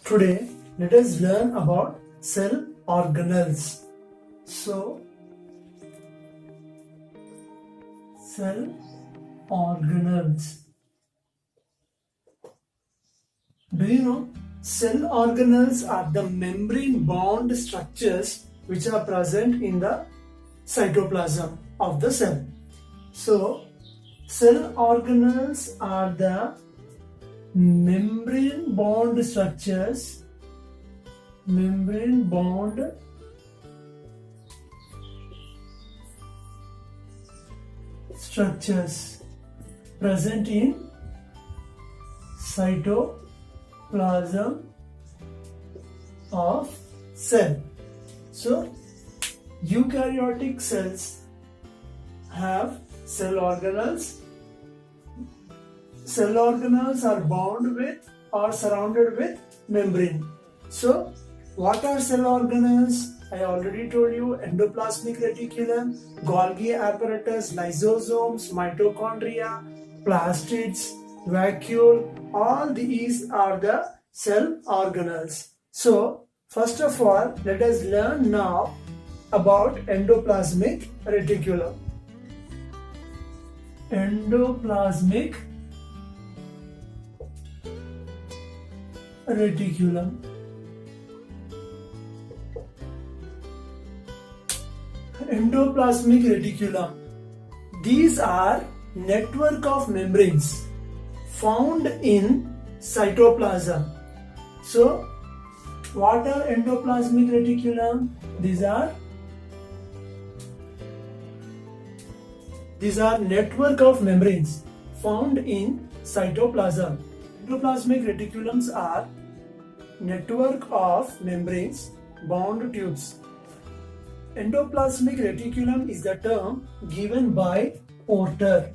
Today, let us learn about cell organelles. So, cell organelles. Do you know cell organelles are the membrane bound structures which are present in the cytoplasm of the cell. So, cell organelles are the membrane bound structures present in cytoplasm of cell. So eukaryotic cells have cell organelles. Cell organelles are bound with or surrounded with membrane. So, what are cell organelles? I already told you: endoplasmic reticulum, Golgi apparatus, lysosomes, mitochondria, plastids, vacuole. All these are the cell organelles. So, first of all, let us learn now about endoplasmic reticulum. Endoplasmic reticulum. Endoplasmic reticulum. These are network of membranes found in cytoplasm. So, what are endoplasmic reticulum? These are network of membranes found in cytoplasm. Endoplasmic reticulums are network of membranes bound tubes. Endoplasmic reticulum is the term given by Porter.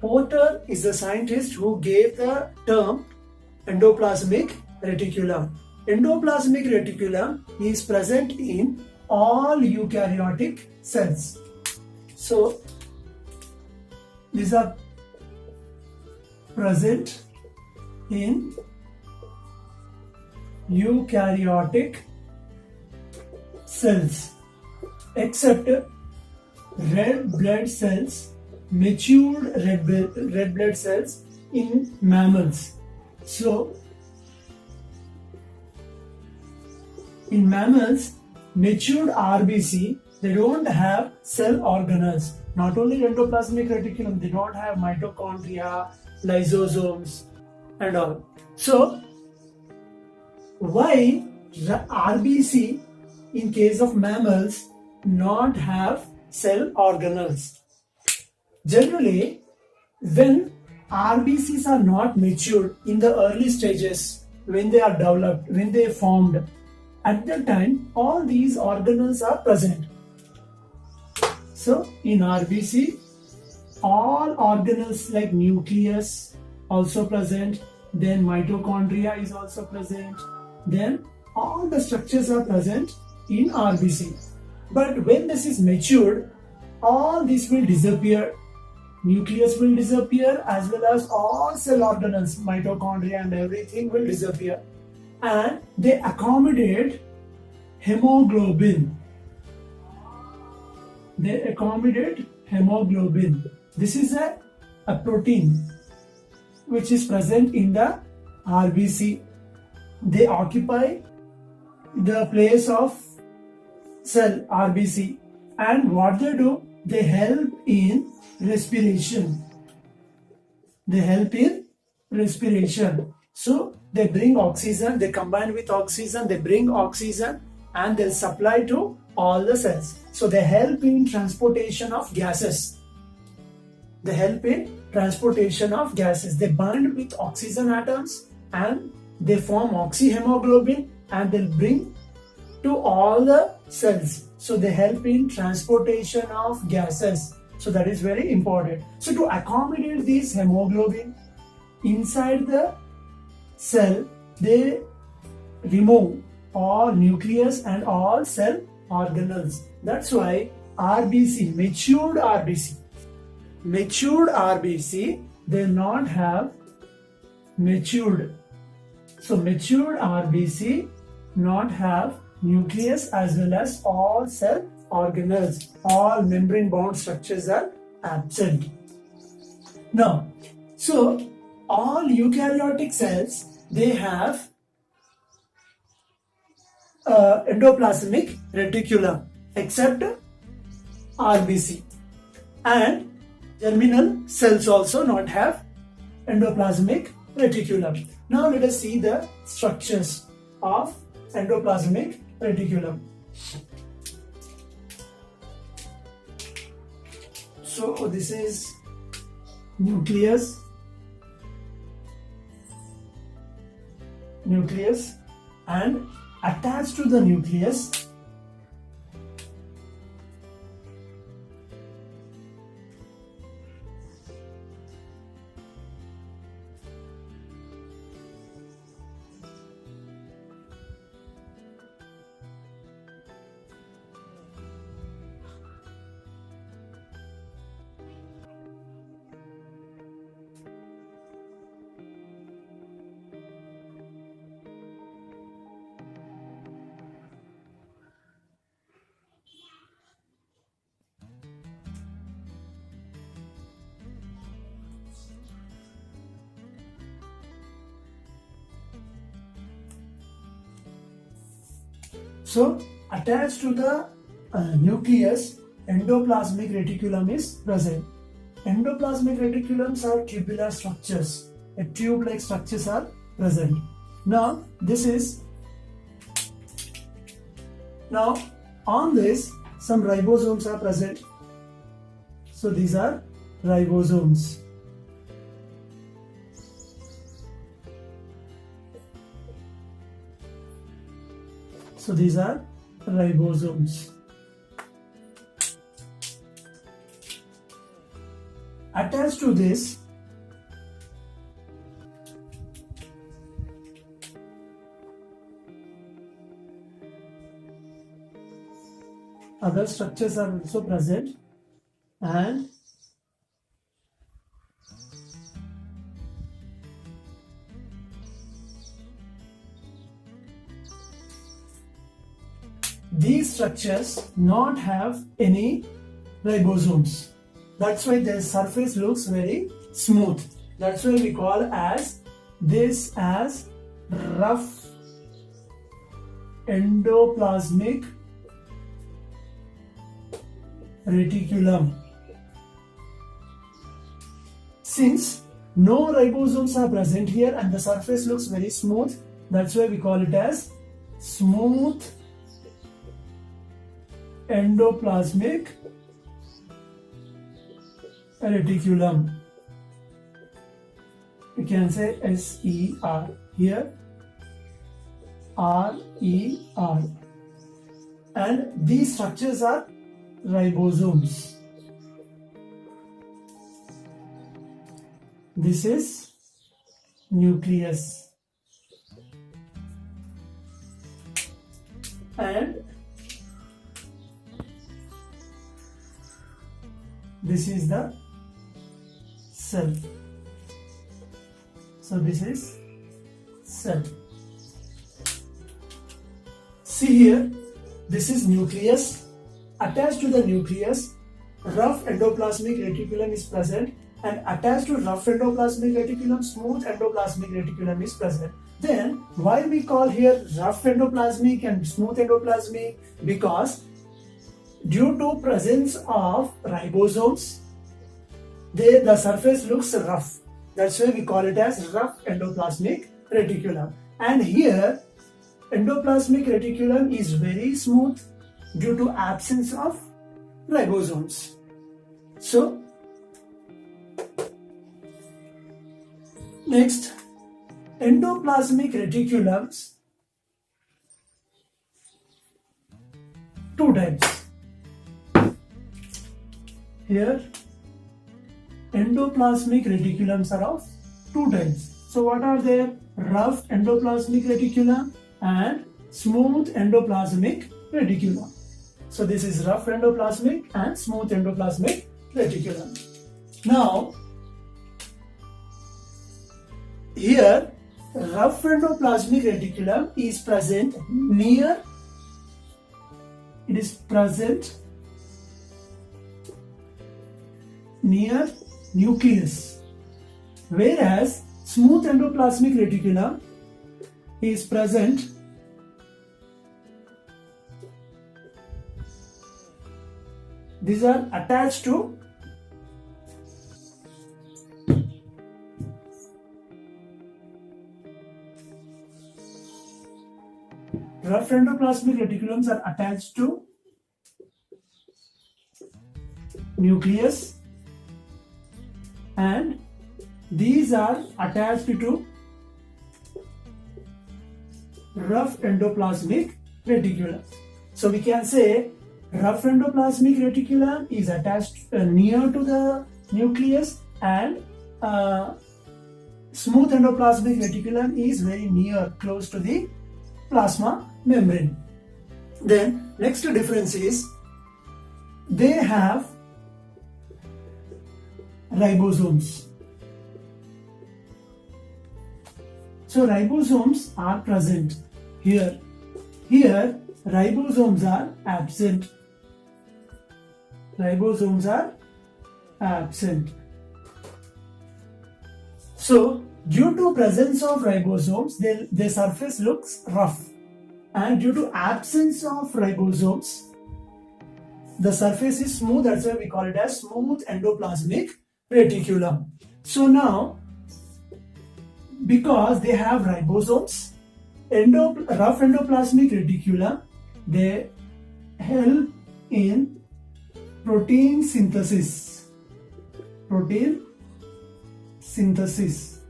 Porter is the scientist who gave the term endoplasmic reticulum. Endoplasmic reticulum is present in all eukaryotic cells. So, these are present in eukaryotic cells except red blood cells, matured red blood cells in mammals. So, in mammals, matured RBC, they don't have cell organelles. Not only endoplasmic reticulum, they don't have mitochondria, lysosomes and all. So, why RBC in case of mammals not have cell organelles? Generally, when RBCs are not matured in the early stages, when they are developed, when they formed, at that time all these organelles are present. So in RBC, all organelles like nucleus also present, then mitochondria is also present, then all the structures are present in RBC. But when this is matured, all this will disappear. Nucleus will disappear as well as all cell organelles, mitochondria and everything will disappear. And they accommodate hemoglobin. This is a protein which is present in the RBC. They occupy the place of cell RBC, and what they do, they help in respiration. So they bring oxygen, they combine with oxygen, they bring oxygen and they'll supply to all the cells. So they help in transportation of gases. They bind with oxygen atoms and they form oxyhemoglobin and they'll bring to all the cells. So they help in transportation of gases. So that is very important. So to accommodate this hemoglobin inside the cell, they remove all nucleus and all cell organelles. That's why RBC, matured RBC, they not have matured So matured RBC not have nucleus as well as all cell organelles. All membrane bound structures are absent. Now, so all eukaryotic cells, they have endoplasmic reticulum except RBC, and germinal cells also not have endoplasmic reticulum. Now let us see the structures of endoplasmic reticulum. So this is nucleus, and attached to the nucleus So attached to the nucleus, endoplasmic reticulum is present. Endoplasmic reticulums are tubular structures. A tube-like structures are present. Now on this some ribosomes are present. So these are ribosomes. So these are ribosomes. Attached to this, other structures are also present, and these structures not have any ribosomes. That's why their surface looks very smooth. That's why we call this as rough endoplasmic reticulum. Since no ribosomes are present here and the surface looks very smooth, that's why we call it as smooth endoplasmic reticulum. You can say SER here, RER, and these structures are ribosomes. This is nucleus, and this is the cell. So this is cell. See here, this is nucleus. Attached to the nucleus, rough endoplasmic reticulum is present, and attached to rough endoplasmic reticulum, smooth endoplasmic reticulum is present. Then why we call here rough endoplasmic and smooth endoplasmic? Because due to presence of ribosomes, the surface looks rough. That's why we call it as rough endoplasmic reticulum. And here, endoplasmic reticulum is very smooth due to absence of ribosomes. So, next, endoplasmic reticulums, two types. Here, endoplasmic reticulums are of two types. So what are they? Rough endoplasmic reticulum and smooth endoplasmic reticulum. So this is rough endoplasmic and smooth endoplasmic reticulum. Now, here rough endoplasmic reticulum is present near, it is present near nucleus, whereas smooth endoplasmic reticulum is present these are attached to rough endoplasmic reticulums are attached to nucleus and these are attached to rough endoplasmic reticulum. So we can say rough endoplasmic reticulum is attached near to the nucleus and smooth endoplasmic reticulum is very near, close to the plasma membrane. Then next difference is they have ribosomes. So ribosomes are present here. Here ribosomes are absent. Ribosomes are absent. So due to presence of ribosomes, their surface looks rough, and due to absence of ribosomes, the surface is smooth. That's why we call it as smooth endoplasmic reticulum. So now, because they have ribosomes, rough endoplasmic reticulum, they help in protein synthesis. Protein synthesis,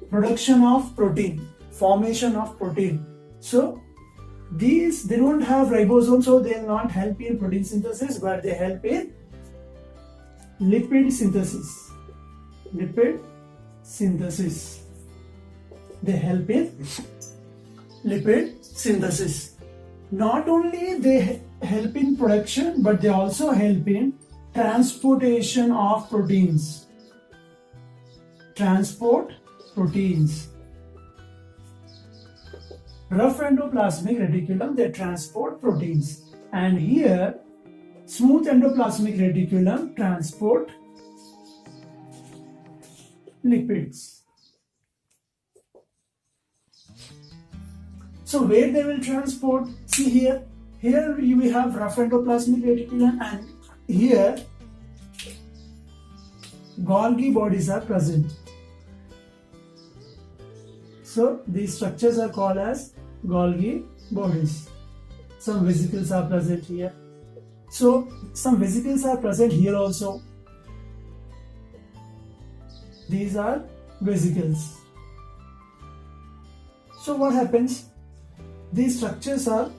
production of protein, formation of protein. So they don't have ribosomes, so they will not help in protein synthesis, but they help in lipid synthesis. Lipid synthesis. They help in lipid synthesis. Not only they help in production, but they also help in transportation of proteins. Transport proteins. Rough endoplasmic reticulum, they transport proteins, and here smooth endoplasmic reticulum transport lipids. So where they will transport? See here we have rough endoplasmic reticulum, and here Golgi bodies are present. So these structures are called as Golgi bodies. Some vesicles are present here. So some vesicles are present here also. These are vesicles. So what happens? These structures are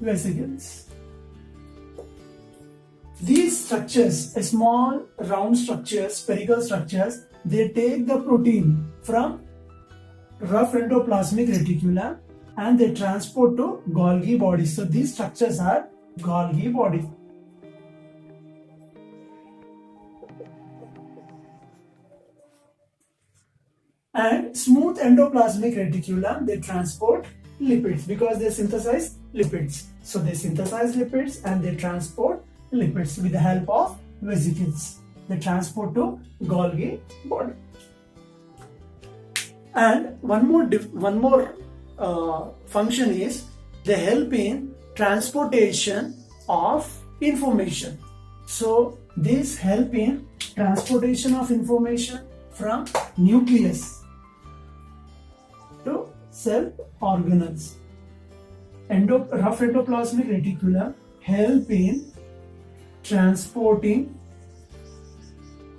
vesicles. These structures, small round structures, spherical structures, they take the protein from rough endoplasmic reticulum and they transport to Golgi bodies. So these structures are Golgi body. And smooth endoplasmic reticulum, they transport lipids because they synthesize lipids. So they synthesize lipids and they transport lipids with the help of vesicles. They transport to Golgi body. And one more function is they help in transportation of information. So this help in transportation of information from nucleus to cell organelles. Rough endoplasmic reticulum help in transporting,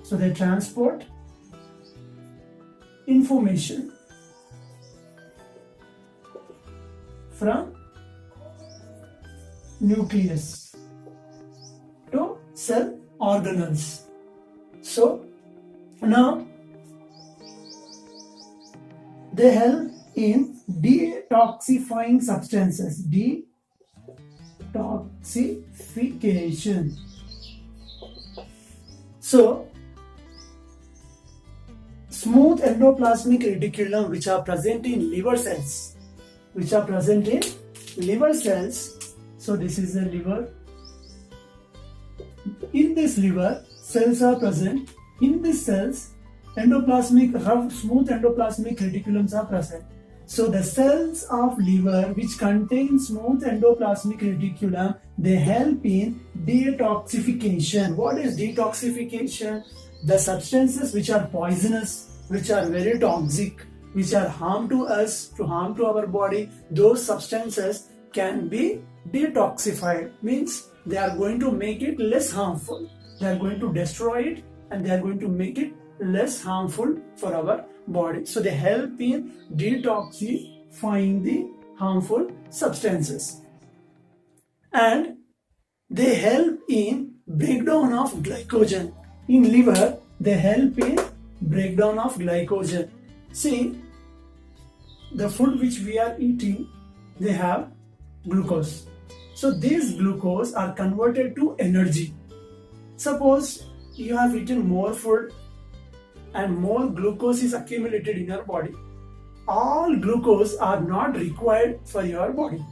so they transport information from nucleus to cell organelles. So now they help in detoxifying substances. Detoxification. So smooth endoplasmic reticulum which are present in liver cells. So this is the liver. In this liver, cells are present. In these cells, smooth endoplasmic reticulums are present. So the cells of liver which contain smooth endoplasmic reticulum, they help in detoxification. What is detoxification? The substances which are poisonous, which are very toxic, which are harm to us, harm to our body, those substances can be detoxified. Means they are going to make it less harmful. They are going to destroy it and they are going to make it less harmful for our body. So they help in detoxifying the harmful substances. And they help in breakdown of glycogen. In liver, they help in breakdown of glycogen. See, the food which we are eating, they have glucose. So these glucose are converted to energy. Suppose you have eaten more food and more glucose is accumulated in your body. All glucose are not required for your body.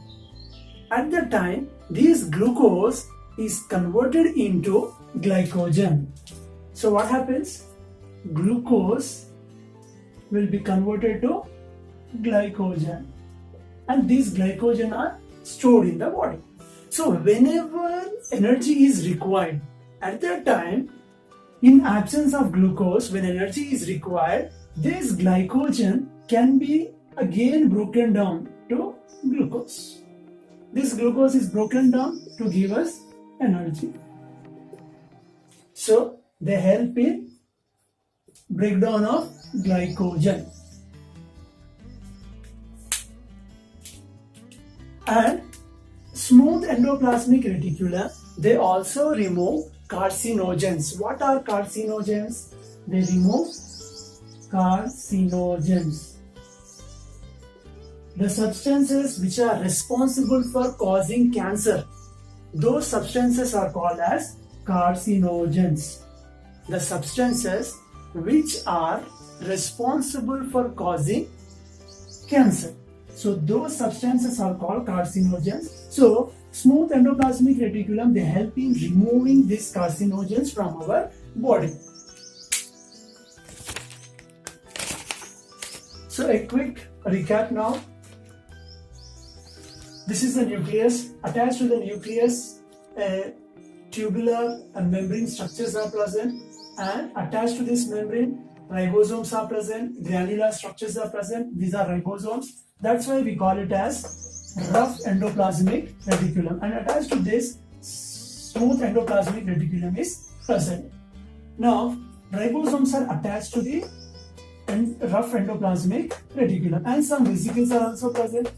At that time, this glucose is converted into glycogen. So what happens? Glucose will be converted to glycogen, and these glycogen are stored in the body. So whenever energy is required, at that time, in absence of glucose, when energy is required, this glycogen can be again broken down to glucose. This glucose is broken down to give us energy. So they help in breakdown of glycogen. And smooth endoplasmic reticulum, they also remove carcinogens. What are carcinogens? They remove carcinogens, the substances which are responsible for causing cancer. Those substances are called as carcinogens. The substances which are responsible for causing cancer. So those substances are called carcinogens. So smooth endoplasmic reticulum, they help in removing these carcinogens from our body. So a quick recap now. This is the nucleus. Attached to the nucleus, tubular and membrane structures are present, and attached to this membrane, ribosomes are present, granular structures are present. These are ribosomes. That's why we call it as rough endoplasmic reticulum. And attached to this, smooth endoplasmic reticulum is present. Now, ribosomes are attached to the rough endoplasmic reticulum, and some vesicles are also present.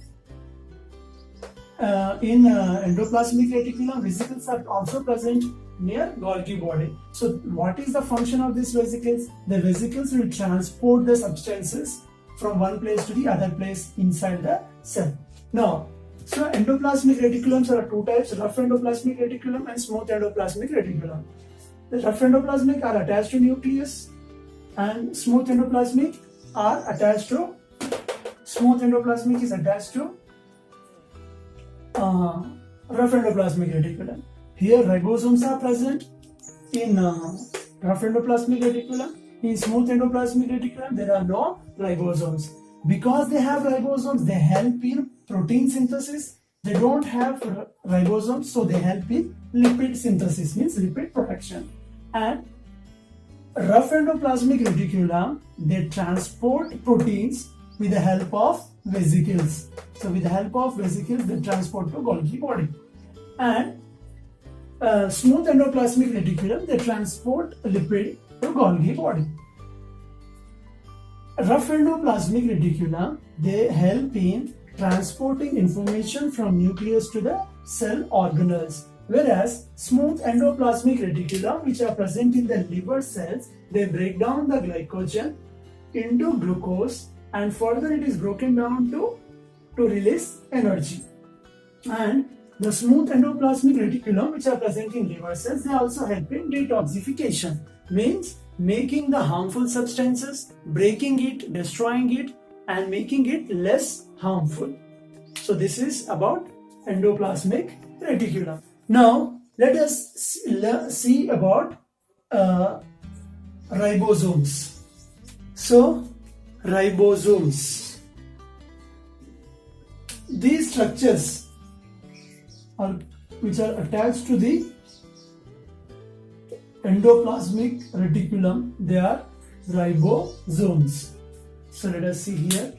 In endoplasmic reticulum, vesicles are also present near Golgi body. So what is the function of these vesicles? The vesicles will transport the substances from one place to the other place inside the cell. Now, so endoplasmic reticulums are two types: rough endoplasmic reticulum and smooth endoplasmic reticulum. The rough endoplasmic are attached to nucleus, and smooth endoplasmic are attached to, smooth endoplasmic is attached to rough endoplasmic reticulum. Here ribosomes are present in rough endoplasmic reticulum. In smooth endoplasmic reticulum, there are no ribosomes. Because they have ribosomes, they help in protein synthesis. They don't have ribosomes, so they help in lipid synthesis, means lipid production. And rough endoplasmic reticulum, they transport proteins with the help of vesicles. So with the help of vesicles, they transport to Golgi body. And smooth endoplasmic reticulum, they transport lipid to Golgi body. Rough endoplasmic reticulum, they help in transporting information from nucleus to the cell organelles. Whereas smooth endoplasmic reticulum, which are present in the liver cells, they break down the glycogen into glucose, and further it is broken down to release energy. And the smooth endoplasmic reticulum, which are present in liver cells, they also help in detoxification. Means making the harmful substances, breaking it, destroying it, and making it less harmful. So this is about endoplasmic reticulum. Now let us see about ribosomes. So ribosomes, these structures which are attached to the endoplasmic reticulum, they are ribosomes. So let us see here.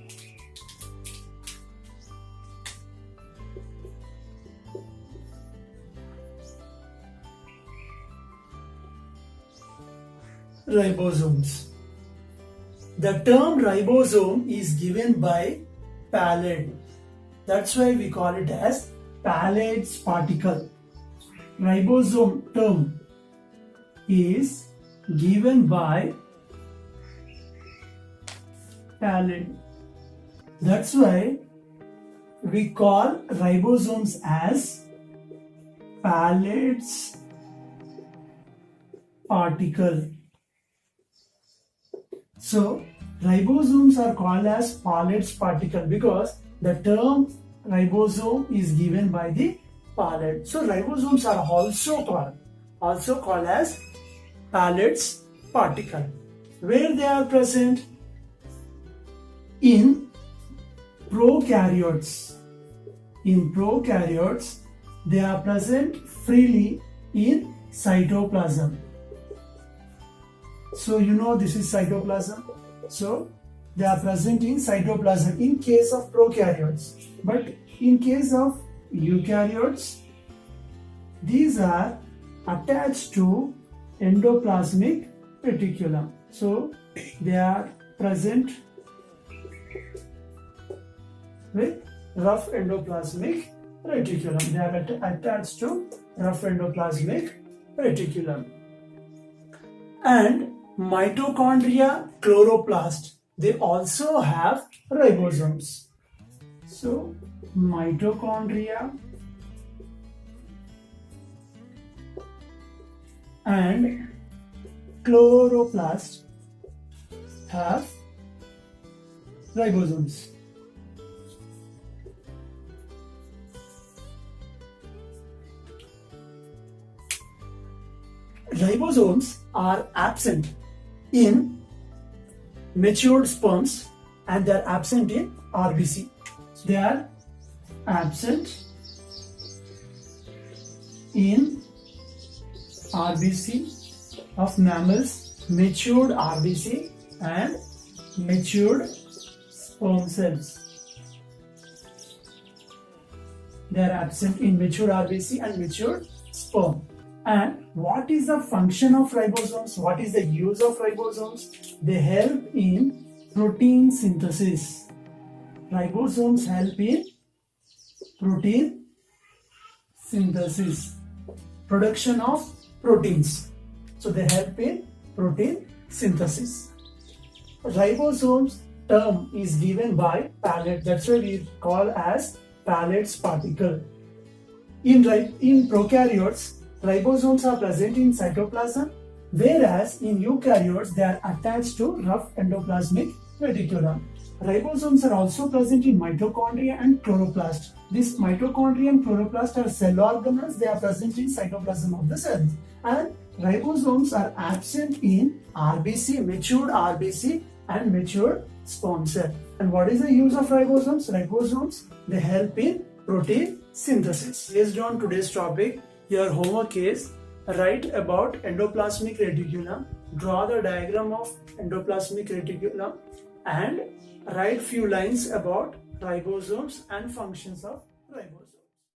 Ribosomes. The term ribosome is given by Palade. That's why we call it as Palade's particle. Ribosome term is given by Palade. That's why we call ribosomes as Palade's particle. So ribosomes are called as Palade's particle because the term ribosome is given by the Palade. So ribosomes are also called as Palade's particle. Where they are present? In prokaryotes. In prokaryotes, they are present freely in cytoplasm. So you know this is cytoplasm. So they are present in cytoplasm in case of prokaryotes. But in case of eukaryotes, these are attached to endoplasmic reticulum. So they are present with rough endoplasmic reticulum. They are attached to rough endoplasmic reticulum. And mitochondria, chloroplast, they also have ribosomes. So mitochondria and chloroplast have ribosomes. Ribosomes are absent in matured sperms and they are absent in RBC. They are absent in RBC of mammals, matured RBC and matured sperm cells. They are absent in matured RBC and matured sperm. And what is the function of ribosomes? What is the use of ribosomes? They help in protein synthesis. Ribosomes help in protein synthesis, production of proteins. So they help in protein synthesis. Ribosomes term is given by Palade. That's why we call as Palade's particle. In prokaryotes, ribosomes are present in cytoplasm, whereas in eukaryotes they are attached to rough endoplasmic reticulum. Ribosomes are also present in mitochondria and chloroplast. This mitochondria and chloroplast are cell organelles. They are present in cytoplasm of the cells. And ribosomes are absent in RBC, matured RBC and matured sperm cell. And what is the use of ribosomes? Ribosomes, they help in protein synthesis. Based on today's topic, your homework is write about endoplasmic reticulum, draw the diagram of endoplasmic reticulum and write few lines about ribosomes and functions of ribosomes.